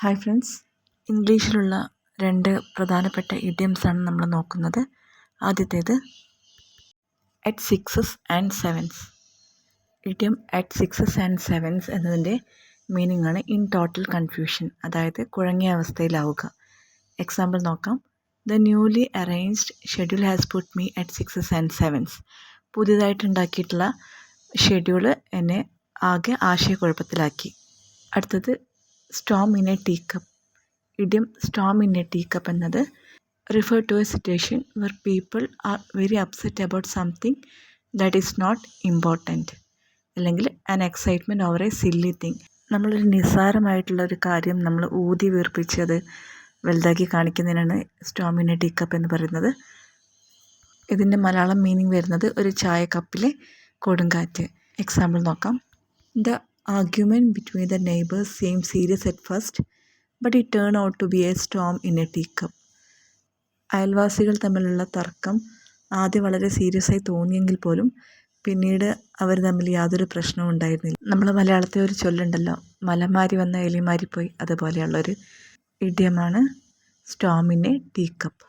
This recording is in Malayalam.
ഹായ് ഫ്രണ്ട്സ്, ഇംഗ്ലീഷിലുള്ള രണ്ട് പ്രധാനപ്പെട്ട ഇഡിയംസാണ് നമ്മൾ നോക്കുന്നത്. ആദ്യത്തേത് at sixes and sevens. Idiom at sixes and sevens എന്നതിൻ്റെ മീനിങ് ആണ് ഇൻ ടോട്ടൽ കൺഫ്യൂഷൻ, അതായത് കുഴങ്ങിയ അവസ്ഥയിലാവുക. എക്സാമ്പിൾ നോക്കാം. The newly arranged schedule has put me at sixes and sevens. പുതിയതായിട്ടുണ്ടാക്കിയിട്ടുള്ള ഷെഡ്യൂൾ എന്നെ ആകെ ആശയക്കുഴപ്പത്തിലാക്കി. അടുത്തത് storm in a tea cup. Idiom storm in a tea cup എന്നത് refer to a situation where people are very upset about something that is not important, അല്ലെങ്കിൽ an excitement over a silly thing. നമ്മളൊരു നിസ്സാരമായിട്ടുള്ള ഒരു കാര്യം നമ്മൾ ഊതി വീർപ്പിച്ച് അത് വലുതാക്കി കാണിക്കുന്നതിനാണ് storm in a tea cup എന്ന് പറയുന്നത്. ഇതിൻ്റെ മലയാളം മീനിങ് വരുന്നത് ഒരു ചായ കപ്പിലെ കൊടുങ്കാറ്റ്. എക്സാമ്പിൾ നോക്കാം. The argument between the neighbors seemed serious at first, but it turned out to be a storm in a teacup. അയൽവാസികൾ തമ്മിലുള്ള തർക്കം ആദ്യം വളരെ സീരിയസ് ആയി തോന്നിയെങ്കിൽ പോലും പിന്നീട് അവർ തമ്മിൽ യാതൊരു പ്രശ്നവും ഉണ്ടായിരുന്നില്ല. നമ്മൾ മലയാളത്തിൽ ഒരു ചൊല്ലുണ്ടല്ലോ, മലമാരി വന്ന എലിമാരി പോയി, അതുപോലെയുള്ളൊരു ഇഡിയമാണ് storm in a tea cup.